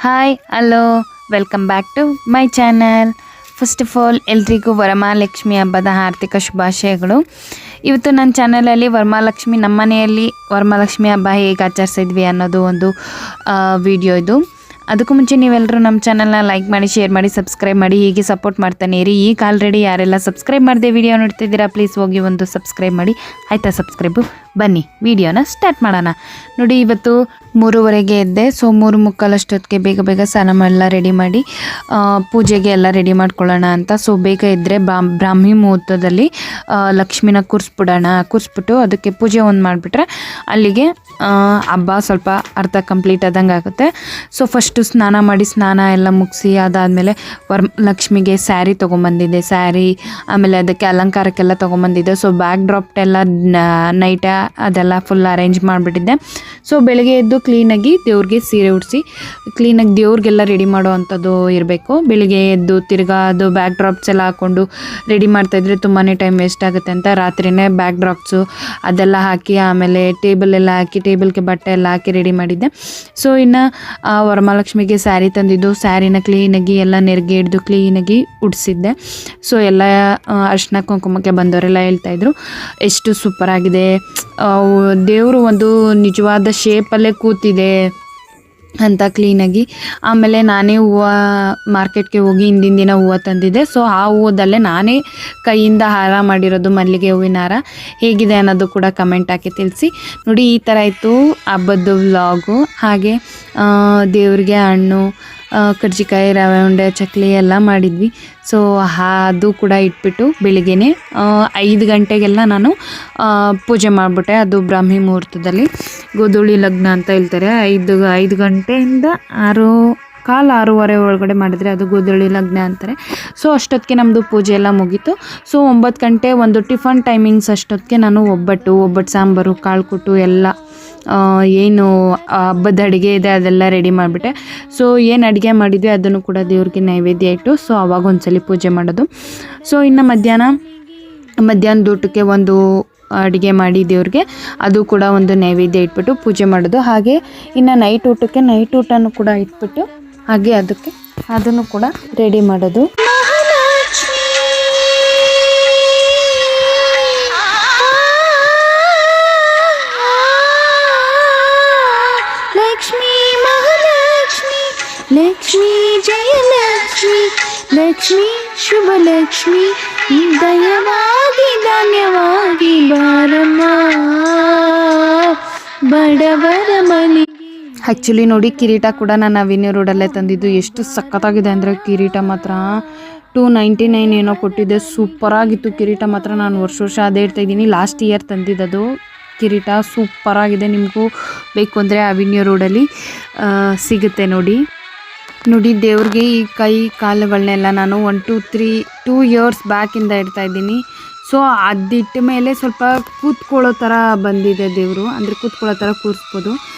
Hi hello welcome back to my channel. First of all ಎಲ್ರಿಗೂ ವರಮಹಾಲಕ್ಷ್ಮಿ ಹಬ್ಬದ ಆರ್ಥಿಕ ಶುಭಾಶಯಗಳು. ಇವತ್ತು ನನ್ನ ಚಾನಲಲ್ಲಿ ವರಮಹಾಲಕ್ಷ್ಮಿ ನಮ್ಮ ಮನೆಯಲ್ಲಿ ವರಮಹಾಲಕ್ಷ್ಮಿ ಹಬ್ಬ ಹೇಗೆ ಆಚರಿಸಿದ್ವಿ ಅನ್ನೋದು ಒಂದು ವಿಡಿಯೋ ಇದು. ಅದಕ್ಕೂ ಮುಂಚೆ ನೀವೆಲ್ಲರೂ ನಮ್ಮ ಚಾನಲ್ನ ಲೈಕ್ ಮಾಡಿ, ಶೇರ್ ಮಾಡಿ, ಸಬ್ಸ್ಕ್ರೈಬ್ ಮಾಡಿ, ಹೀಗೆ ಸಪೋರ್ಟ್ ಮಾಡ್ತಾನೆ ಇರಿ. ಈಗ ಆಲ್ರೆಡಿ ಯಾರೆಲ್ಲ ಸಬ್ಸ್ಕ್ರೈಬ್ ಮಾಡದೆ ವಿಡಿಯೋ ನೋಡ್ತಿದ್ದೀರಾ ಪ್ಲೀಸ್ ಹೋಗಿ ಒಂದು ಸಬ್ಸ್ಕ್ರೈಬ್ ಮಾಡಿ. ಆಯಿತಾ ಸಬ್ಸ್ಕ್ರೈಬು? ಬನ್ನಿ ವಿಡಿಯೋನ ಸ್ಟಾರ್ಟ್ ಮಾಡೋಣ. ನೋಡಿ, ಇವತ್ತು 3:30ಗೆ ಎದ್ದೆ. ಸೊ 3:45 ಅಷ್ಟೊತ್ತಿಗೆ ಬೇಗ ಸ್ನಾನ ಎಲ್ಲ ರೆಡಿ ಮಾಡಿ ಪೂಜೆಗೆ ಎಲ್ಲ ರೆಡಿ ಮಾಡ್ಕೊಳ್ಳೋಣ ಅಂತ. ಸೊ ಬೇಗ ಇದ್ದರೆ ಬ್ರಾಹ್ಮಿ ಮುಹೂರ್ತದಲ್ಲಿ ಲಕ್ಷ್ಮಿನ ಕೂರಿಸ್ಬಿಟ್ಟು ಅದಕ್ಕೆ ಪೂಜೆ ಒಂದು ಮಾಡಿಬಿಟ್ರೆ ಅಲ್ಲಿಗೆ ಹಬ್ಬ ಸ್ವಲ್ಪ ಅರ್ಧ ಕಂಪ್ಲೀಟ್ ಆದಂಗೆ ಆಗುತ್ತೆ. ಸೊ ಫಸ್ಟು ಸ್ನಾನ ಎಲ್ಲ ಮುಗಿಸಿ ಅದಾದಮೇಲೆ ಲಕ್ಷ್ಮಿಗೆ ಸ್ಯಾರಿ ತೊಗೊಂಬಂದಿದ್ದೆ. ಸ್ಯಾರಿ ಆಮೇಲೆ ಅದಕ್ಕೆ ಅಲಂಕಾರಕ್ಕೆಲ್ಲ ತೊಗೊಂಬಂದಿದ್ದೆ. ಸೊ ಬ್ಯಾಕ್ ಡ್ರಾಪ್ ಎಲ್ಲ ನೈಟ ಅದೆಲ್ಲ ಫುಲ್ ಅರೇಂಜ್ ಮಾಡಿಬಿಟ್ಟಿದ್ದೆ. ಸೊ ಬೆಳಗ್ಗೆ ಎದ್ದು ಕ್ಲೀನಾಗಿ ದೇವ್ರಿಗೆ ಸೀರೆ ಉಡಿಸಿ ಕ್ಲೀನಾಗಿ ದೇವ್ರಿಗೆಲ್ಲ ರೆಡಿ ಮಾಡೋ ಅಂಥದ್ದು ಇರಬೇಕು. ಬೆಳಿಗ್ಗೆ ಎದ್ದು ತಿರ್ಗಾ ಅದು ಬ್ಯಾಕ್ ಡ್ರಾಪ್ಸ್ ಎಲ್ಲ ಹಾಕ್ಕೊಂಡು ರೆಡಿ ಮಾಡ್ತಾಯಿದ್ರೆ ತುಂಬಾ ಟೈಮ್ ವೇಸ್ಟ್ ಆಗುತ್ತೆ ಅಂತ ರಾತ್ರಿಯೇ ಬ್ಯಾಕ್ ಡ್ರಾಪ್ಸು ಅದೆಲ್ಲ ಹಾಕಿ ಆಮೇಲೆ ಟೇಬಲ್ ಎಲ್ಲ ಹಾಕಿ ಟೇಬಲ್ಗೆ ಬಟ್ಟೆ ಎಲ್ಲ ಹಾಕಿ ರೆಡಿ ಮಾಡಿದ್ದೆ. ಸೊ ಇನ್ನು ವರಮಹಾಲಕ್ಷ್ಮಿಗೆ ಸ್ಯಾರಿ ತಂದಿದ್ದು, ಸ್ಯಾರಿನ ಕ್ಲೀನಾಗಿ ಎಲ್ಲ ನೆರಿಗೆ ಹಿಡಿದು ಕ್ಲೀನಾಗಿ ಉಡಿಸಿದ್ದೆ. ಸೊ ಎಲ್ಲ ಅರ್ಶಿನ ಕುಂಕುಮಕ್ಕೆ ಬಂದವರೆಲ್ಲ ಹೇಳ್ತಾಯಿದ್ರು ಎಷ್ಟು ಸೂಪರಾಗಿದೆ, ದೇವರು ಒಂದು ನಿಜವಾದ ಶೇಪಲ್ಲೇ ಕೂತಿದೆ ಅಂತ ಕ್ಲೀನಾಗಿ. ಆಮೇಲೆ ನಾನೇ ಹೂವು ಮಾರ್ಕೆಟ್ಗೆ ಹೋಗಿ ಹಿಂದಿನ ದಿನ ಹೂವು ತಂದಿದ್ದೆ. ಸೊ ಆ ಹೂವದಲ್ಲೇ ನಾನೇ ಕೈಯಿಂದ ಹಾರ ಮಾಡಿರೋದು, ಮಲ್ಲಿಗೆ ಹೂವಿನ ಹಾರ. ಹೇಗಿದೆ ಅನ್ನೋದು ಕೂಡ ಕಮೆಂಟ್ ಹಾಕಿ ತಿಳಿಸಿ. ನೋಡಿ, ಈ ಥರ ಇತ್ತು ಹಬ್ಬದ ವ್ಲಾಗು. ಹಾಗೆ ದೇವ್ರಿಗೆ ಹಣ್ಣು, ಕರ್ಜಿಕಾಯಿ, ರವೆ ಉಂಡೆ, ಚಕ್ಲಿ ಎಲ್ಲ ಮಾಡಿದ್ವಿ. ಸೊ ಅದು ಕೂಡ ಇಟ್ಬಿಟ್ಟು ಬೆಳಿಗ್ಗೆನೆ 5 ಗಂಟೆಗೆಲ್ಲ ನಾನು ಪೂಜೆ ಮಾಡಿಬಿಟ್ಟೆ. ಅದು ಬ್ರಾಹ್ಮಿ ಮುಹೂರ್ತದಲ್ಲಿ ಗೋಧೂಳಿ ಲಗ್ನ ಅಂತ ಹೇಳ್ತಾರೆ. 5 ಗಂಟೆಯಿಂದ 6:15 ಒಳಗಡೆ ಮಾಡಿದರೆ ಅದು ಗೋಧೂಳಿ ಲಗ್ನ ಅಂತಾರೆ. ಸೊ ಅಷ್ಟೊತ್ತಿಗೆ ನಮ್ಮದು ಪೂಜೆ ಎಲ್ಲ ಮುಗೀತು. ಸೊ 9 ಗಂಟೆ ಒಂದು ಟಿಫನ್ ಟೈಮಿಂಗ್ಸ್ ಅಷ್ಟೊತ್ತಿಗೆ ನಾನು ಒಬ್ಬಟ್ಟು ಸಾಂಬಾರು, ಕಾಳು ಕೂಟು ಎಲ್ಲ ಏನು ಹಬ್ಬದ ಅಡುಗೆ ಇದೆ ಅದೆಲ್ಲ ರೆಡಿ ಮಾಡಿಬಿಟ್ಟೆ. ಸೊ ಏನು ಅಡುಗೆ ಮಾಡಿದ್ವಿ ಅದನ್ನು ಕೂಡ ದೇವ್ರಿಗೆ ನೈವೇದ್ಯ ಇಟ್ಟು ಸೊ ಅವಾಗ ಒಂದ್ಸಲಿ ಪೂಜೆ ಮಾಡೋದು. ಸೊ ಇನ್ನು ಮಧ್ಯಾಹ್ನದ ಊಟಕ್ಕೆ ಒಂದು ಅಡುಗೆ ಮಾಡಿ ದೇವ್ರಿಗೆ ಅದು ಕೂಡ ಒಂದು ನೈವೇದ್ಯ ಇಟ್ಬಿಟ್ಟು ಪೂಜೆ ಮಾಡೋದು. ಹಾಗೆ ಇನ್ನು ನೈಟ್ ಊಟನೂ ಕೂಡ ಇಟ್ಬಿಟ್ಟು ಹಾಗೆ ಅದನ್ನು ಕೂಡ ರೆಡಿ ಮಾಡೋದು. ಲಕ್ಷ್ಮೀ ಜಯಲಕ್ಷ್ಮಿ, ಲಕ್ಷ್ಮೀ ಶುಭಲಕ್ಷ್ಮಿ, ದಯವಾಗಿ ಧನ್ಯವಾಗಿ ಬಾರಮ್ಮ ಬಡವರ ಮನೆ. ಆ್ಯಕ್ಚುಲಿ ನೋಡಿ, ಕಿರೀಟ ಕೂಡ ನಾನು ಅವಿನ್ಯೂ ರೋಡಲ್ಲೇ ತಂದಿದ್ದು. ಎಷ್ಟು ಸಖತ್ತಾಗಿದೆ ಅಂದರೆ ಕಿರೀಟ ಮಾತ್ರ 299 ಏನೋ ಕೊಟ್ಟಿದ್ದೆ. ಸೂಪರಾಗಿತ್ತು ಕಿರೀಟ ಮಾತ್ರ. ನಾನು ವರ್ಷ ಅದೇ ಇಡ್ತಾಯಿದ್ದೀನಿ. ಲಾಸ್ಟ್ ಇಯರ್ ತಂದಿದ್ದದು ಕಿರೀಟ. ಸೂಪರಾಗಿದೆ. ನಿಮಗೂ ಬೇಕು ಅಂದರೆ ಅವಿನ್ಯೂ ರೋಡಲ್ಲಿ ಸಿಗುತ್ತೆ ನೋಡಿ. ದೇವ್ರಿಗೆ ಈ ಕೈ ಕಾಲುಗಳನ್ನೆಲ್ಲ ನಾನು 2 ಇಯರ್ಸ್ ಬ್ಯಾಕಿಂದ ಇಡ್ತಾಯಿದ್ದೀನಿ. ಸೊ ಅದಿಟ್ಟ ಮೇಲೆ ಸ್ವಲ್ಪ ಕೂತ್ಕೊಳ್ಳೋ ಥರ ಬಂದಿದೆ ದೇವರು, ಅಂದರೆ ಕೂತ್ಕೊಳ್ಳೋ ಥರ ಕೂರಿಸ್ಬೋದು.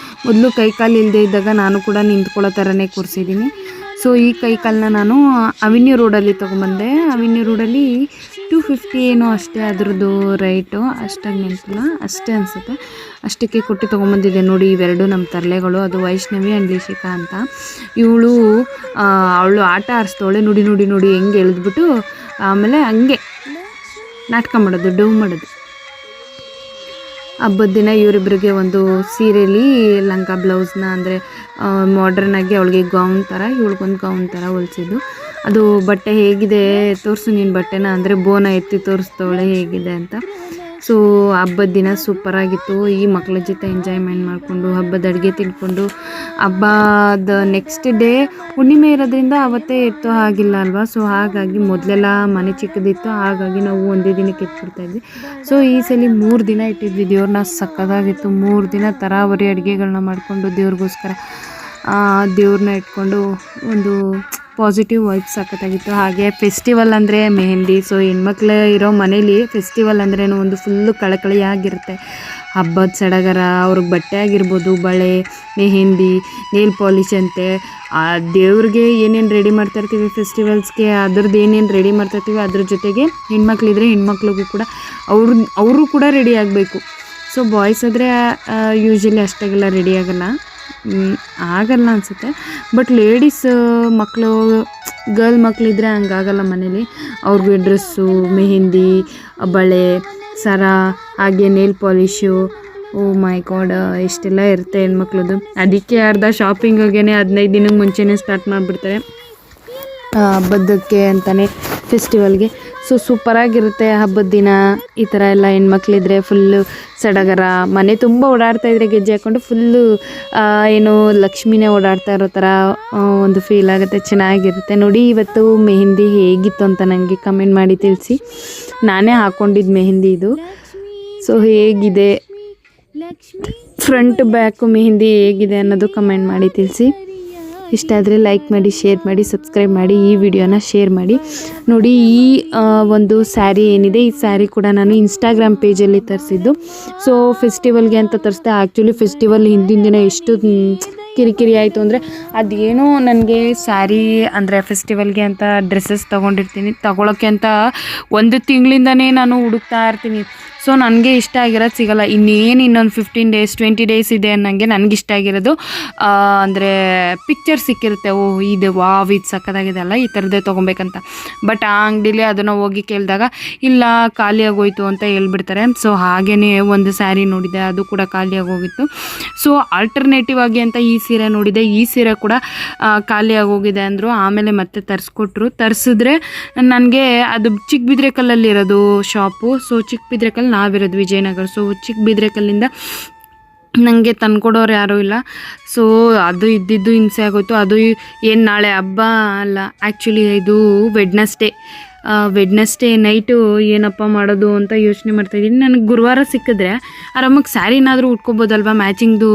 ಮೊದಲು ಕೈ ಕಾಲು ಇಲ್ಲದೆ ಇದ್ದಾಗ ನಾನು ಕೂಡ ನಿಂತ್ಕೊಳ್ಳೋ ಥರನೇ ಕೂರಿಸಿದ್ದೀನಿ. ಸೊ ಈ ಕೈ ಕಾಲನ್ನ ನಾನು ಅವಿನ್ಯೂ ರೋಡಲ್ಲಿ ತೊಗೊಂಬಂದೆ. ಅವಿನ್ಯೂ ರೋಡಲ್ಲಿ 250 ಏನೋ ಅಷ್ಟೇ ಅದರದ್ದು ರೇಟು, ಅಷ್ಟಾಗಿ ನೆನಪಿಲ್ಲ, ಅಷ್ಟೇ ಅನಿಸುತ್ತೆ. ಅಷ್ಟಕ್ಕೆ ಕೊಟ್ಟು ತೊಗೊಂಬಂದಿದ್ದೆ. ನೋಡಿ, ಇವೆರಡು ನಮ್ಮ ತರಲೆಗಳು. ಅದು ವೈಷ್ಣವಿ ಆ್ಯಂಡ್ ಲಿಶಿಕಾ ಅಂತ. ಅವಳು ಆಟ ಆಡಿಸ್ತವಳೆ. ನೋಡಿ ಹೆಂಗೆ ಎಳೆದ್ಬಿಟ್ಟು ಆಮೇಲೆ ಹಂಗೆ ನಾಟಕ ಮಾಡೋದು, ಡೌ ಮಾಡೋದು. ಹಬ್ಬದ ದಿನ ಇವರಿಬ್ಬರಿಗೆ ಒಂದು ಸೀರೆಯಲ್ಲಿ ಲಂಗ ಬ್ಲೌಸ್ನ, ಅಂದರೆ ಮಾಡ್ರನ್ನಾಗಿ ಅವಳಿಗೆ ಗೌನ್ ಥರ, ಇವಳಿಗೊಂದು ಗೌನ್ ಥರ ಹೊಲಿಸಿದ್ದು. ಅದು ಬಟ್ಟೆ ಹೇಗಿದೆ ತೋರಿಸು ನೀನು ಬಟ್ಟೆನ ಅಂದರೆ ಬೋನ ಎತ್ತಿ ತೋರಿಸ್ತವಳೆ ಹೇಗಿದೆ ಅಂತ. ಸೊ ಹಬ್ಬದ ದಿನ ಸೂಪರಾಗಿತ್ತು. ಈ ಮಕ್ಕಳ ಜೊತೆ ಎಂಜಾಯ್ಮೆಂಟ್ ಮಾಡಿಕೊಂಡು ಹಬ್ಬದ ಅಡುಗೆ ತಿನ್ಕೊಂಡು, ಹಬ್ಬದ ನೆಕ್ಸ್ಟ್ ಡೇ ಹುಣ್ಣಿಮೆ ಇರೋದ್ರಿಂದ ಅವತ್ತೇ ಎತ್ತೋ ಆಗಿಲ್ಲ ಅಲ್ವಾ. ಸೊ ಹಾಗಾಗಿ ಮೊದಲೆಲ್ಲ ಮನೆ ಚಿಕ್ಕದಿತ್ತು, ಹಾಗಾಗಿ ನಾವು ಒಂದೇ ದಿನಕ್ಕೆ ಎತ್ಬಿಡ್ತಾಯಿದ್ವಿ. ಸೊ ಈ ಸಲ 3 ದಿನ ಇಟ್ಟಿದ್ವಿ ದೇವ್ರನ್ನ. ಸಕ್ಕತ್ತಾಗಿತ್ತು. 3 ದಿನ ತರಾವರಿ ಅಡುಗೆಗಳನ್ನ ಮಾಡಿಕೊಂಡು ದೇವ್ರಿಗೋಸ್ಕರ ದೇವ್ರನ್ನ ಇಟ್ಕೊಂಡು ಒಂದು ಪಾಸಿಟಿವ್ ವೈಬ್ಸ್ ಸಖತ್ತಾಗಿತ್ತು. ಹಾಗೆ ಫೆಸ್ಟಿವಲ್ ಅಂದರೆ ಮೆಹಂದಿ. ಸೊ ಹೆಣ್ಮಕ್ಳು ಇರೋ ಮನೇಲಿ ಫೆಸ್ಟಿವಲ್ ಅಂದ್ರೇನು ಒಂದು ಫುಲ್ಲು ಕಳಕಳಿಯಾಗಿರುತ್ತೆ. ಹಬ್ಬದ ಸಡಗರ, ಅವ್ರಿಗೆ ಬಟ್ಟೆ ಆಗಿರ್ಬೋದು, ಬಳೆ, ಮೆಹಂದಿ, ನೇಲ್ ಪಾಲಿಶ್ ಅಂತೆ, ದೇವ್ರಿಗೆ ಏನೇನು ರೆಡಿ ಮಾಡ್ತಾಯಿರ್ತೀವಿ ಫೆಸ್ಟಿವಲ್ಸ್ಗೆ ಅದ್ರದ್ದು ಏನೇನು ರೆಡಿ ಮಾಡ್ತಾಯಿರ್ತೀವಿ ಅದ್ರ ಜೊತೆಗೆ ಹೆಣ್ಮಕ್ಳಿದ್ರೆ ಹೆಣ್ಮಕ್ಳಿಗೂ ಕೂಡ ಅವರು ಕೂಡ ರೆಡಿ ಆಗಬೇಕು. ಸೊ ಬಾಯ್ಸ್ ಆದರೆ ಯೂಶ್ವಲಿ ಅಷ್ಟಾಗೆಲ್ಲ ರೆಡಿ ಆಗೋಲ್ಲ. ಆಗಲ್ಲ ಅನಿಸುತ್ತೆ. ಬಟ್ ಲೇಡೀಸ್ ಮಕ್ಕಳು ಗರ್ಲ್ ಮಕ್ಕಳಿದ್ರೆ ಹಂಗಾಗಲ್ಲ ಮನೇಲಿ. ಅವ್ರಿಗೆ ಡ್ರೆಸ್ಸು, ಮೆಹಂದಿ, ಬಳೆ, ಸರ, ಹಾಗೆ ನೇಲ್ ಪಾಲಿಶು, ಓ ಮೈ ಗಾಡ್ ಇಷ್ಟೆಲ್ಲ ಇರುತ್ತೆ ಹೆಣ್ಮಕ್ಳದ್ದು. ಅದಕ್ಕೆ ಅರ್ಧ ಶಾಪಿಂಗಿಗೆ 15 ದಿನಕ್ಕೆ ಮುಂಚೆನೇ ಸ್ಟಾರ್ಟ್ ಮಾಡಿಬಿಡ್ತಾರೆ ಹಬ್ಬದಕ್ಕೆ ಅಂತಲೇ, ಫೆಸ್ಟಿವಲ್ಗೆ. ಸೊ ಸೂಪರಾಗಿರುತ್ತೆ ಹಬ್ಬದ ದಿನ. ಈ ಥರ ಎಲ್ಲ ಹೆಣ್ಮಕ್ಳಿದ್ರೆ ಫುಲ್ಲು ಸಡಗರ, ಮನೆ ತುಂಬ ಓಡಾಡ್ತಾಯಿದ್ರೆ ಗೆಜ್ಜೆ ಹಾಕ್ಕೊಂಡು ಫುಲ್ಲು ಏನು ಲಕ್ಷ್ಮಿನೇ ಓಡಾಡ್ತಾ ಇರೋ ಥರ ಒಂದು ಫೀಲ್ ಆಗುತ್ತೆ, ಚೆನ್ನಾಗಿರುತ್ತೆ. ನೋಡಿ ಇವತ್ತು ಮೆಹಂದಿ ಹೇಗಿತ್ತು ಅಂತ ನನಗೆ ಕಮೆಂಟ್ ಮಾಡಿ ತಿಳಿಸಿ. ನಾನೇ ಹಾಕ್ಕೊಂಡಿದ್ದು ಮೆಹಂದಿ ಇದು. ಸೊ ಹೇಗಿದೆ, ಫ್ರಂಟ್ ಬ್ಯಾಕು ಮೆಹಂದಿ ಹೇಗಿದೆ ಅನ್ನೋದು ಕಮೆಂಟ್ ಮಾಡಿ ತಿಳಿಸಿ. ಇಷ್ಟ ಆದರೆ ಲೈಕ್ ಮಾಡಿ, ಶೇರ್ ಮಾಡಿ, ಸಬ್ಸ್ಕ್ರೈಬ್ ಮಾಡಿ, ಈ ವಿಡಿಯೋನ ಶೇರ್ ಮಾಡಿ. ನೋಡಿ ಈ ಒಂದು ಸ್ಯಾರಿ ಏನಿದೆ, ಈ ಸ್ಯಾರಿ ಕೂಡ ನಾನು ಇನ್ಸ್ಟಾಗ್ರಾಮ್ ಪೇಜಲ್ಲಿ ತರಿಸಿದ್ದು. ಸೊ ಫೆಸ್ಟಿವಲ್ಗೆ ಅಂತ ತರಿಸ್ದೆ. ಆ್ಯಕ್ಚುಲಿ ಫೆಸ್ಟಿವಲ್ ಹಿಂದಿನ ದಿನ ಎಷ್ಟು ಕಿರಿಕಿರಿ ಆಯಿತು ಅಂದರೆ, ಅದೇನೋ ನನಗೆ ಸ್ಯಾರಿ ಅಂದರೆ ಫೆಸ್ಟಿವಲ್ಗೆ ಅಂತ ಡ್ರೆಸ್ಸಸ್ ತೊಗೊಂಡಿರ್ತೀನಿ, ತೊಗೊಳಕ್ಕೆ ಅಂತ 1 ತಿಂಗಳಿಂದನೇ ನಾನು ಹುಡುಕ್ತಾ ಇರ್ತೀನಿ. ಸೊ ನನಗೆ ಇಷ್ಟ ಆಗಿರೋದು ಸಿಗೋಲ್ಲ. ಇನ್ನೊಂದು 15 ಡೇಸ್ 20 ಡೇಸ್ ಇದೆ ಅನ್ನಂಗೆ ನನಗಿಷ್ಟ ಆಗಿರೋದು ಅಂದರೆ ಪಿಕ್ಚರ್ ಸಿಕ್ಕಿರುತ್ತೆ. ಓ ಇದು ವಾವ್ ಇದು ಸಕ್ಕತ್ತಾಗಿದೆ ಅಲ್ಲ, ಈ ಥರದ್ದೇ ತೊಗೊಬೇಕಂತ. ಬಟ್ ಆ ಅಂಗಡಿಲಿ ಅದನ್ನು ಹೋಗಿ ಕೇಳಿದಾಗ ಇಲ್ಲ ಖಾಲಿ ಆಗೋಯ್ತು ಅಂತ ಹೇಳ್ಬಿಡ್ತಾರೆ. ಸೊ ಹಾಗೇ ಒಂದು ಸ್ಯಾರಿ ನೋಡಿದೆ, ಅದು ಕೂಡ ಖಾಲಿ ಆಗೋಗಿತ್ತು. ಸೊ ಆಲ್ಟರ್ನೇಟಿವ್ ಆಗಿ ಅಂತ ಈ ಸೀರೆ ನೋಡಿದೆ, ಈ ಸೀರೆ ಕೂಡ ಖಾಲಿ ಆಗೋಗಿದೆ ಅಂದರು. ಆಮೇಲೆ ಮತ್ತೆ ತರಿಸಿದ್ರೆ ನನಗೆ ಅದು ಚಿಕ್ಕಬಿದ್ರೆಕಲ್ಲಲ್ಲಿರೋದು ಶಾಪು. ಸೊ ಚಿಕ್ಕಬಿದ್ರೆಕಲ್ಲು ನಾವಿರೋದು ವಿಜಯನಗರ. ಸೊ ಚಿಕ್ಕಬಿದ್ರೆಕಲ್ಲಿಂದ ನನಗೆ ತಂದ್ಕೊಡೋರು ಯಾರೂ ಇಲ್ಲ. ಸೊ ಅದು ಇದ್ದಿದ್ದು ಹಿಂಸೆ ಆಗೋಯ್ತು. ಅದು ಏನು ನಾಳೆ ಹಬ್ಬ ಅಲ್ಲ, ಆ್ಯಕ್ಚುಲಿ ಇದು ವೆಡ್ನೆಸ್ಡೇ ನೈಟು ಏನಪ್ಪ ಮಾಡೋದು ಅಂತ ಯೋಚನೆ ಮಾಡ್ತಾಯಿದ್ದೀನಿ. ನನಗೆ ಗುರುವಾರ ಸಿಕ್ಕಿದ್ರೆ ಆರಾಮಾಗಿ ಸ್ಯಾರಿನಾದರೂ ಉಟ್ಕೊಬೋದಲ್ವ, ಮ್ಯಾಚಿಂಗ್ದು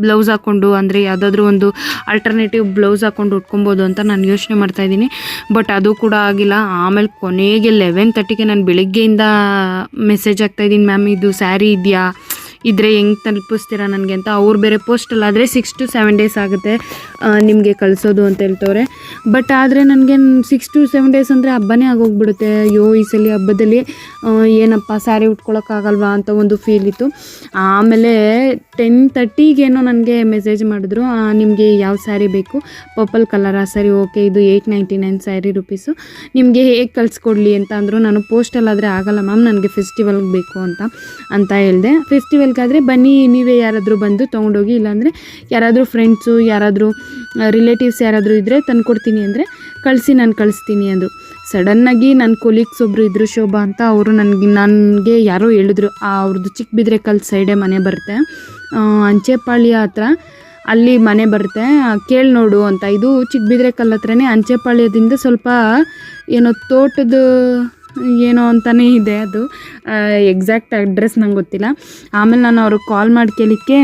ಬ್ಲೌಸ್ ಹಾಕ್ಕೊಂಡು, ಅಂದರೆ ಯಾವುದಾದ್ರೂ ಒಂದು ಆಲ್ಟರ್ನೇಟಿವ್ ಬ್ಲೌಸ್ ಹಾಕ್ಕೊಂಡು ಉಟ್ಕೊಬೋದು ಅಂತ ನಾನು ಯೋಚನೆ ಮಾಡ್ತಾಯಿದ್ದೀನಿ. ಬಟ್ ಅದು ಕೂಡ ಆಗಿಲ್ಲ. ಆಮೇಲೆ ಕೊನೆಗೆ 11:30ಗೆ ನಾನು ಬೆಳಗ್ಗೆಯಿಂದ ಮೆಸೇಜ್ ಆಗ್ತಾಯಿದ್ದೀನಿ, ಮ್ಯಾಮ್ ಇದು ಸ್ಯಾರಿ ಇದೆಯಾ, ಇದ್ರೆ ಹೆಂಗೆ ತಲುಪಿಸ್ತೀರಾ ನನಗೆ ಅಂತ. ಅವ್ರು ಬೇರೆ ಪೋಸ್ಟಲ್ಲಾದರೆ 6 to 7 ಡೇಸ್ ಆಗುತ್ತೆ ನಿಮಗೆ ಕಳಿಸೋದು ಅಂತ ಹೇಳ್ತವ್ರೆ. ಬಟ್ ಆದರೆ ನನಗೆ 6 to 7 ಡೇಸ್ ಅಂದರೆ ಹಬ್ಬನೇ ಆಗೋಗ್ಬಿಡುತ್ತೆ. ಅಯ್ಯೋ ಈ ಸಲ ಹಬ್ಬದಲ್ಲಿ ಏನಪ್ಪ ಸ್ಯಾರಿ ಉಟ್ಕೊಳಕ್ಕಾಗಲ್ವಾ ಅಂತ ಒಂದು ಫೀಲ್ ಇತ್ತು. ಆಮೇಲೆ 10:30ಗೇನೋ ನನಗೆ ಮೆಸೇಜ್ ಮಾಡಿದ್ರು, ನಿಮಗೆ ಯಾವ ಸ್ಯಾರಿ ಬೇಕು, ಪರ್ಪಲ್ ಕಲರಾ, ಸರಿ ಓಕೆ ಇದು 899 ಸ್ಯಾರಿ ರುಪೀಸು, ನಿಮಗೆ ಹೇಗೆ ಕಳಿಸ್ಕೊಡ್ಲಿ ಅಂತ ಅಂದರು. ನಾನು ಪೋಸ್ಟಲ್ಲಾದರೆ ಆಗಲ್ಲ ಮ್ಯಾಮ್, ನನಗೆ ಫೆಸ್ಟಿವಲ್ಗೆ ಬೇಕು ಅಂತ ಹೇಳಿದೆ. ಫೆಸ್ಟಿವಲ್ಗಾದರೆ ಬನ್ನಿ ನೀವೇ ಯಾರಾದರೂ ಬಂದು ತೊಗೊಂಡೋಗಿ, ಇಲ್ಲಾಂದರೆ ಯಾರಾದರೂ ಫ್ರೆಂಡ್ಸು, ಯಾರಾದರೂ ರಿಲೇಟಿವ್ಸ್ ಯಾರಾದರೂ ಇದ್ದರೆ ತಂದುಕೊಡ್ತೀನಿ ಅಂದರೆ ಕಳಿಸಿ, ನಾನು ಕಳಿಸ್ತೀನಿ ಅಂದರು. ಸಡನ್ನಾಗಿ ನನ್ನ ಕೊಲೀಗ್ಸ್ ಒಬ್ಬರು ಇದ್ದರು, ಶೋಭಾ ಅಂತ, ಅವರು ನನಗೆ ಯಾರೋ ಹೇಳಿದ್ರು, ಅವ್ರದ್ದು ಚಿಕ್ಕಬಿದ್ರೆಕಲ್ಲು ಸೈಡೇ ಮನೆ ಬರುತ್ತೆ, ಅಂಚೆಪಾಳ್ಯ ಹತ್ರ ಅಲ್ಲಿ ಮನೆ ಬರುತ್ತೆ, ಕೇಳಿ ನೋಡು ಅಂತ. ಇದು ಚಿಕ್ಕಬಿದ್ರೆಕಲ್ಲು ಹತ್ರನೇ, ಅಂಚೆಪಾಳ್ಯದಿಂದ ಸ್ವಲ್ಪ ಏನೋ ತೋಟದ ಏನೋ ಅಂತಲೇ ಇದೆ, ಅದು ಎಕ್ಸಾಕ್ಟ್ ಅಡ್ರೆಸ್ ನಂಗೆ ಗೊತ್ತಿಲ್ಲ. ಆಮೇಲೆ ನಾನು ಅವ್ರಿಗೆ ಕಾಲ್ ಮಾಡಿ ಕೇಳಿಕ್ಕೆ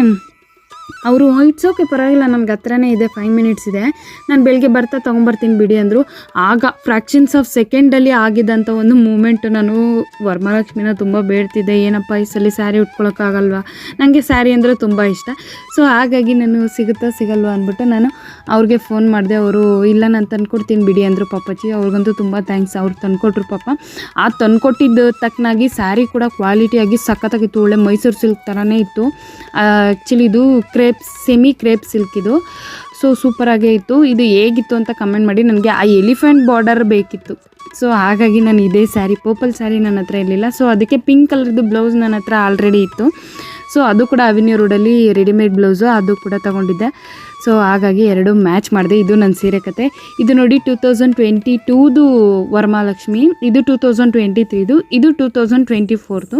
ಅವರು ಇಟ್ಸ್ ಓಕೆ ಪರವಾಗಿಲ್ಲ, ನಮ್ಗೆ ಹತ್ರನೇ ಇದೆ, 5 ಮಿನಿಟ್ಸ್ ಇದೆ, ನಾನು ಬೆಳಗ್ಗೆ ಬರ್ತಾ ತೊಗೊಂಬರ್ತೀನಿ ಬಿಡಿ ಅಂದರು. ಆಗ ಫ್ರ್ಯಾಕ್ಷನ್ಸ್ ಆಫ್ ಸೆಕೆಂಡಲ್ಲಿ ಆಗಿದ್ದಂಥ ಒಂದು ಮೂಮೆಂಟು. ನಾನು ವರಮಹಾಲಕ್ಷ್ಮಿನ ತುಂಬ ಬೇಡ್ತಿದ್ದೆ, ಏನಪ್ಪ ಈ ಸಲ ಸ್ಯಾರಿ ಉಟ್ಕೊಳಕ್ಕಾಗಲ್ವಾ, ನನಗೆ ಸ್ಯಾರಿ ಅಂದರೆ ತುಂಬ ಇಷ್ಟ. ಸೊ ಹಾಗಾಗಿ ನಾನು ಸಿಗುತ್ತಾ ಸಿಗಲ್ವಾ ಅಂದ್ಬಿಟ್ಟು ನಾನು ಅವ್ರಿಗೆ ಫೋನ್ ಮಾಡಿದೆ. ಅವರು ಇಲ್ಲ ನಾನು ತಂದ್ಕೊಡ್ತೀನಿ ಬಿಡಿ ಅಂದರು ಪಾಪಚ್ಚಿ. ಅವ್ರಿಗಂತೂ ತುಂಬ ಥ್ಯಾಂಕ್ಸ್, ಅವ್ರು ತಂದ್ಕೊಟ್ರು ಪಾಪ. ಆ ತಂದ್ಕೊಟ್ಟಿದ್ದು ತಕ್ಕನಾಗಿ ಸ್ಯಾರಿ ಕೂಡ ಕ್ವಾಲಿಟಿಯಾಗಿ ಸಖತ್ತಾಗಿತ್ತು, ಒಳ್ಳೆ ಮೈಸೂರು ಸಿಲ್ಕ್ ಥರನೇ ಇತ್ತು. ಆ್ಯಕ್ಚುಲಿ ಇದು ಸೆಮಿ ಕ್ರೇಪ್ ಸಿಲ್ಕ್ ಇದು. ಸೊ ಸೂಪರಾಗೇ ಇತ್ತು. ಇದು ಹೇಗಿತ್ತು ಅಂತ ಕಮೆಂಟ್ ಮಾಡಿ. ನನಗೆ ಆ ಎಲಿಫೆಂಟ್ ಬಾರ್ಡರ್ ಬೇಕಿತ್ತು. ಸೊ ಹಾಗಾಗಿ ನಾನು ಇದೇ ಸ್ಯಾರಿ, ಪರ್ಪಲ್ ಸ್ಯಾರಿ ನನ್ನ ಹತ್ರ ಇರಲಿಲ್ಲ. ಸೊ ಅದಕ್ಕೆ ಪಿಂಕ್ ಕಲರ್ದು ಬ್ಲೌಸ್ ನನ್ನ ಹತ್ರ ಆಲ್ರೆಡಿ ಇತ್ತು. ಸೊ ಅದು ಕೂಡ ಅವೆನ್ಯೂ ರೋಡಲ್ಲಿ ರೆಡಿಮೇಡ್ ಬ್ಲೌಸು, ಅದು ಕೂಡ ತೊಗೊಂಡಿದ್ದೆ. ಸೊ ಹಾಗಾಗಿ 2 ಮ್ಯಾಚ್ ಮಾಡಿದೆ. ಇದು ನನ್ನ ಸೀರೆ ಕತೆ. ಇದು ನೋಡಿ 2022ದು ವರಮಹಾಲಕ್ಷ್ಮಿ, ಇದು 2023ದು, ಇದು 2024ದು.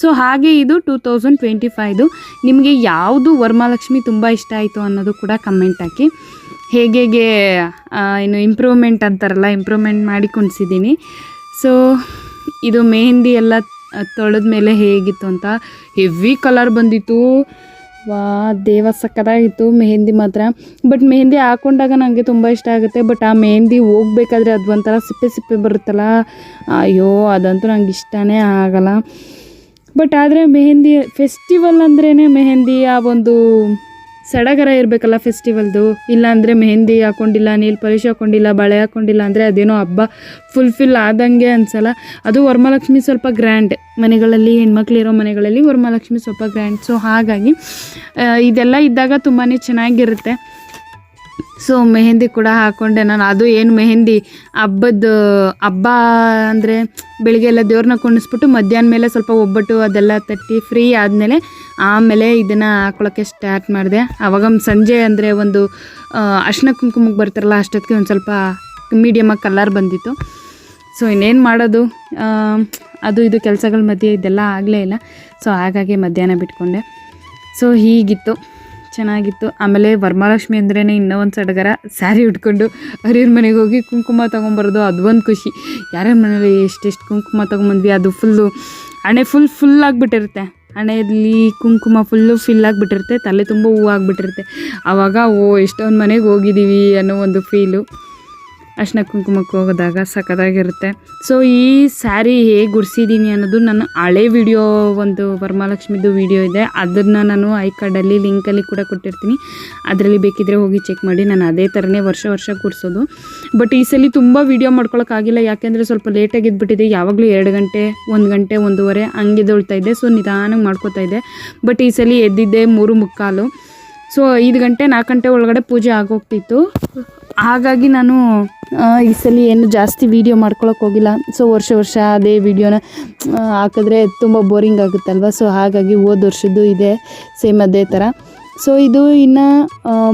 ಸೊ ಹಾಗೆ ಇದು 2025ದು. ನಿಮಗೆ ಯಾವುದು ವರಮಹಾಲಕ್ಷ್ಮಿ ತುಂಬ ಇಷ್ಟ ಆಯಿತು ಅನ್ನೋದು ಕೂಡ ಕಮೆಂಟ್ ಹಾಕಿ. ಹೇಗೆ ಇನ್ನು ಇಂಪ್ರೂವ್ಮೆಂಟ್ ಅಂತಾರಲ್ಲ, ಇಂಪ್ರೂವ್ಮೆಂಟ್ ಮಾಡಿ ಕುಣಿಸಿದ್ದೀನಿ. ಸೊ ಇದು ಮೆಹಂದಿ ಎಲ್ಲ ತೊಳೆದ ಮೇಲೆ ಹೇಗಿತ್ತು ಅಂತ, ಹೆವಿ ಕಲರ್ ಬಂದಿತ್ತು. ವಾ ದೇವ ಸಕ್ಕತ್ತಾಗಿತ್ತು ಮೆಹಂದಿ ಮಾತ್ರ. ಬಟ್ ಮೆಹಂದಿ ಹಾಕ್ಕೊಂಡಾಗ ನನಗೆ ತುಂಬ ಇಷ್ಟ ಆಗುತ್ತೆ. ಬಟ್ ಆ ಮೆಹಂದಿ ಹೋಗ್ಬೇಕಾದ್ರೆ ಅದು ಒಂಥರ ಸಿಪ್ಪೆ ಬರುತ್ತಲ್ಲ, ಅಯ್ಯೋ ಅದಂತೂ ನಂಗೆ ಇಷ್ಟನೇ ಆಗಲ್ಲ. ಬಟ್ ಆದರೆ ಮೆಹಂದಿ ಫೆಸ್ಟಿವಲ್ ಅಂದ್ರೇ ಮೆಹಂದಿ ಆ ಒಂದು ಸಡಗರ ಇರಬೇಕಲ್ಲ ಫೆಸ್ಟಿವಲ್ದು. ಇಲ್ಲಾಂದರೆ ಮೆಹಂದಿ ಹಾಕ್ಕೊಂಡಿಲ್ಲ, ನೀಲ್ ಪಾಲಿಶ್ ಹಾಕ್ಕೊಂಡಿಲ್ಲ, ಬಳೆ ಹಾಕ್ಕೊಂಡಿಲ್ಲ ಅಂದರೆ ಅದೇನೋ ಹಬ್ಬ ಫುಲ್ಫಿಲ್ ಆದಂಗೆ ಅನಿಸಲ್ಲ. ಅದು ವರಮಹಾಲಕ್ಷ್ಮಿ ಸ್ವಲ್ಪ ಗ್ರ್ಯಾಂಡ್, ಮನೆಗಳಲ್ಲಿ ಹೆಣ್ಮಕ್ಳಿರೋ ಮನೆಗಳಲ್ಲಿ ವರಮಹಾಲಕ್ಷ್ಮಿ ಸ್ವಲ್ಪ ಗ್ರ್ಯಾಂಡ್. ಸೊ ಹಾಗಾಗಿ ಇದೆಲ್ಲ ಇದ್ದಾಗ ತುಂಬಾ ಚೆನ್ನಾಗಿರುತ್ತೆ. ಸೊ ಮೆಹಂದಿ ಕೂಡ ಹಾಕ್ಕೊಂಡೆ ನಾನು. ಅದು ಏನು ಮೆಹಂದಿ ಹಬ್ಬ ಅಂದರೆ ಬೆಳಿಗ್ಗೆ ಎಲ್ಲ ದೇವ್ರನ್ನ ಕುಣಿಸ್ಬಿಟ್ಟು ಮಧ್ಯಾಹ್ನ ಮೇಲೆ ಸ್ವಲ್ಪ ಒಬ್ಬಟ್ಟು ಅದೆಲ್ಲ ತಟ್ಟಿ ಫ್ರೀ ಆದಮೇಲೆ ಆಮೇಲೆ ಇದನ್ನು ಹಾಕ್ಕೊಳ್ಳೋಕ್ಕೆ ಸ್ಟಾರ್ಟ್ ಮಾಡಿದೆ. ಆವಾಗ ಸಂಜೆ ಅಂದರೆ ಒಂದು ಅರ್ಶಿನ ಕುಂಕುಮಕ್ಕೆ ಬರ್ತಾರಲ್ಲ ಅಷ್ಟೊತ್ತಿಗೆ ಒಂದು ಸ್ವಲ್ಪ ಮೀಡಿಯಮಾಗಿ ಕಲರ್ ಬಂದಿತ್ತು. ಸೊ ಇನ್ನೇನು ಮಾಡೋದು, ಅದು ಇದು ಕೆಲಸಗಳ ಮಧ್ಯೆ ಇದೆಲ್ಲ ಆಗಲೇ ಇಲ್ಲ. ಸೊ ಹಾಗಾಗಿ ಮಧ್ಯಾಹ್ನ ಬಿಟ್ಕೊಂಡೆ. ಸೊ ಹೀಗಿತ್ತು, ಚೆನ್ನಾಗಿತ್ತು. ಆಮೇಲೆ ವರಮಹಾಲಕ್ಷ್ಮಿ ಅಂದ್ರೇ ಇನ್ನೂ ಒಂದು ಸಡಗರ. ಸ್ಯಾರಿ ಉಟ್ಕೊಂಡು ಹರಿಯರ ಮನೆಗೆ ಹೋಗಿ ಕುಂಕುಮ ತೊಗೊಂಬರೋದು, ಅದು ಒಂದು ಖುಷಿ. ಯಾರ್ಯಾರ ಮನೇಲಿ ಎಷ್ಟೆಷ್ಟು ಕುಂಕುಮ ತೊಗೊಂಬಂದ್ವಿ, ಅದು ಫುಲ್ಲು ಹಣೆ ಫುಲ್ ಆಗಿಬಿಟ್ಟಿರುತ್ತೆ. ಹಣೆಯಲ್ಲಿ ಕುಂಕುಮ ಫಿಲ್ ಆಗಿಬಿಟ್ಟಿರುತ್ತೆ, ತಲೆ ತುಂಬ ಹೂವು ಆಗಿಬಿಟ್ಟಿರುತ್ತೆ. ಆವಾಗ ಎಷ್ಟೊಂದು ಮನೆಗೆ ಹೋಗಿದ್ದೀವಿ ಅನ್ನೋ ಒಂದು ಫೀಲು ಅರ್ಶಿನ ಕುಂಕುಮಕ್ಕೆ ಹೋಗೋದಾಗ ಸಖತ್ತಾಗಿರುತ್ತೆ. ಸೊ ಈ ಸ್ಯಾರಿ ಹೇಗೆ ಉಡ್ಸಿದ್ದೀನಿ ಅನ್ನೋದು ನನ್ನ ಹಳೆ ವಿಡಿಯೋ, ಒಂದು ವರಮಹಾಲಕ್ಷ್ಮಿದು ವಿಡಿಯೋ ಇದೆ, ಅದನ್ನು ನಾನು ಐಕಾರ್ಡಲ್ಲಿ ಲಿಂಕಲ್ಲಿ ಕೂಡ ಕೊಟ್ಟಿರ್ತೀನಿ. ಅದರಲ್ಲಿ ಬೇಕಿದ್ದರೆ ಹೋಗಿ ಚೆಕ್ ಮಾಡಿ. ನಾನು ಅದೇ ಥರನೇ ವರ್ಷ ಕೂರಿಸೋದು. ಬಟ್ ಈ ಸಲ ತುಂಬ ವೀಡಿಯೋ ಮಾಡ್ಕೊಳಕ್ಕಾಗಿಲ್ಲ, ಯಾಕೆಂದರೆ ಸ್ವಲ್ಪ ಲೇಟಾಗಿ ಎದ್ಬಿಟ್ಟಿದೆ. ಯಾವಾಗಲೂ 2 ಗಂಟೆ 1 ಗಂಟೆ 1:30 ಹಂಗೆದೊಳ್ತಾ ಇದ್ದೆ. ಸೊ ನಿಧಾನಕ್ಕೆ ಮಾಡ್ಕೋತಾ ಇದ್ದೆ. ಬಟ್ ಈ ಸಲ ಎದ್ದಿದ್ದೆ 3:45. ಸೊ 5 ಗಂಟೆ 4 ಗಂಟೆ ಒಳಗಡೆ ಪೂಜೆ ಆಗೋಗ್ತಿತ್ತು. ಹಾಗಾಗಿ ನಾನು ಈ ಸಲ ಏನು ಜಾಸ್ತಿ ವೀಡಿಯೋ ಮಾಡ್ಕೊಳಕ್ಕೆ ಹೋಗಿಲ್ಲ. ಸೊ ವರ್ಷ ಅದೇ ವೀಡಿಯೋನ ಹಾಕಿದ್ರೆ ತುಂಬ ಬೋರಿಂಗ್ ಆಗುತ್ತಲ್ವ. ಸೊ ಹಾಗಾಗಿ ಹೋದ ವರ್ಷದ್ದು ಇದೆ ಸೇಮ್ ಅದೇ ಥರ. ಸೊ ಇದು ಇನ್ನು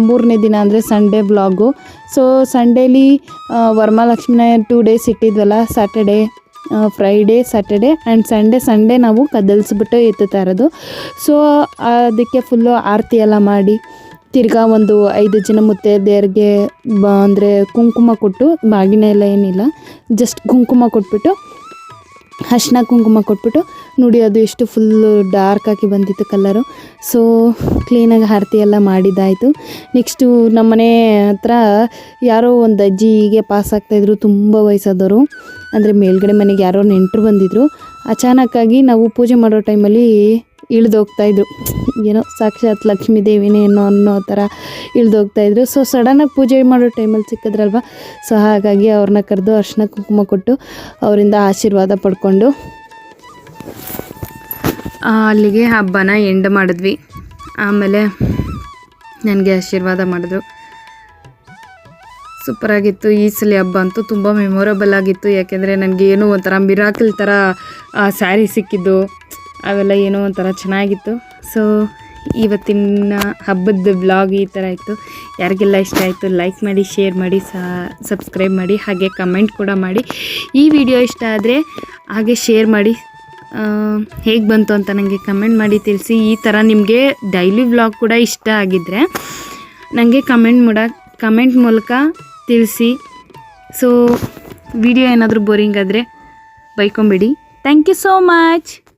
3ನೇ ದಿನ ಅಂದರೆ ಸಂಡೇ ವ್ಲಾಗು. ಸೊ ಸಂಡೇಲಿ ವರಮಹಾಲಕ್ಷ್ಮಿನ 2 ಡೇಸ್ ಇಟ್ಟಿದ್ವಲ್ಲ, Saturday Friday Saturday and Sunday ನಾವು ಕದಲಿಸ್ಬಿಟ್ಟು ಎತ್ತುತ್ತಾ ಇರೋದು. ಸೊ ಅದಕ್ಕೆ ಫುಲ್ಲು ಆರತಿ ಎಲ್ಲ ಮಾಡಿ ತಿರ್ಗಾ ಒಂದು 5 ಜನ ಮುತ್ತೈದೆಯರಿಗೆ ಅಂದರೆ ಕುಂಕುಮ ಕೊಟ್ಟು, ಬಾಗಿನ ಎಲ್ಲ ಏನಿಲ್ಲ, ಜಸ್ಟ್ ಕುಂಕುಮ ಕೊಟ್ಬಿಟ್ಟು ಅರ್ಶಿನ ಕುಂಕುಮ ಕೊಟ್ಬಿಟ್ಟು ನೋಡಿ, ಅದು ಎಷ್ಟು ಫುಲ್ಲು ಡಾರ್ಕ್ ಆಗಿ ಬಂದಿತ್ತು ಕಲರು. ಸೊ ಕ್ಲೀನಾಗಿ ಆರತಿ ಎಲ್ಲ ಮಾಡಿದ್ದಾಯಿತು. ನೆಕ್ಸ್ಟು ನಮ್ಮನೆ ಹತ್ರ ಯಾರೋ ಒಂದು ಅಜ್ಜಿ ಹೀಗೆ ಪಾಸ್ ಆಗ್ತಾಯಿದ್ರು, ತುಂಬ ವಯಸ್ಸಾದವರು. ಅಂದರೆ ಮೇಲ್ಗಡೆ ಮನೆಗೆ ಯಾರೋ ನೆಂಟರು ಬಂದಿದ್ದರು. ಅಚಾನಕ್ಕಾಗಿ ನಾವು ಪೂಜೆ ಮಾಡೋ ಟೈಮಲ್ಲಿ ಇಳಿದೋಗ್ತಾಯಿದ್ರು, ಏನೋ ಸಾಕ್ಷಾತ್ ಲಕ್ಷ್ಮೀ ದೇವಿನೇ ಅನ್ನೋ ಥರ ಇಳಿದೋಗ್ತಾಯಿದ್ರು. ಸೊ ಸಡನ್ನಾಗಿ ಪೂಜೆ ಮಾಡೋ ಟೈಮಲ್ಲಿ ಸಿಕ್ಕಿದ್ರಲ್ವ. ಸೊ ಹಾಗಾಗಿ ಅವ್ರನ್ನ ಕರೆದು ಅರ್ಶಿನ ಕುಂಕುಮ ಕೊಟ್ಟು ಅವರಿಂದ ಆಶೀರ್ವಾದ ಪಡ್ಕೊಂಡು ಅಲ್ಲಿಗೆ ಹಬ್ಬನ ಎಂಡ್ ಮಾಡಿದ್ವಿ. ಆಮೇಲೆ ನನಗೆ ಆಶೀರ್ವಾದ ಮಾಡಿದ್ರು. ಸೂಪರಾಗಿತ್ತು. ಈ ಸಲ ಹಬ್ಬ ಅಂತೂ ತುಂಬ ಮೆಮೊರೇಬಲ್ ಆಗಿತ್ತು. ಯಾಕೆಂದರೆ ನನಗೆ ಏನೋ ಒಂಥರ ಮಿರಾಕಲ್ ಥರ ಸ್ಯಾರಿ ಸಿಕ್ಕಿದ್ದು, ಅವೆಲ್ಲ ಏನೋ ಒಂಥರ ಚೆನ್ನಾಗಿತ್ತು. ಸೊ ಇವತ್ತಿನ ಹಬ್ಬದ ವ್ಲಾಗ್ ಈ ಥರ ಇತ್ತು. ಯಾರಿಗೆಲ್ಲ ಇಷ್ಟ ಆಯಿತು ಲೈಕ್ ಮಾಡಿ, ಶೇರ್ ಮಾಡಿ, ಸಬ್ಸ್ಕ್ರೈಬ್ ಮಾಡಿ, ಹಾಗೆ ಕಮೆಂಟ್ ಕೂಡ ಮಾಡಿ. ಈ ವಿಡಿಯೋ ಇಷ್ಟ ಆದರೆ ಹಾಗೆ ಶೇರ್ ಮಾಡಿ. ಹೇಗೆ ಬಂತು ಅಂತ ನನಗೆ ಕಮೆಂಟ್ ಮಾಡಿ ತಿಳಿಸಿ. ಈ ಥರ ನಿಮಗೆ ಡೈಲಿ ವ್ಲಾಗ್ ಕೂಡ ಇಷ್ಟ ಆಗಿದ್ದರೆ ನನಗೆ ಕಮೆಂಟ್ ಮೂಲಕ ತಿಳಿಸಿ. ಸೊ ವಿಡಿಯೋ ಏನಾದರೂ ಬೋರಿಂಗ್ ಆದರೆ ಬೈಕೊಂಬಿಡಿ. Thank you so much.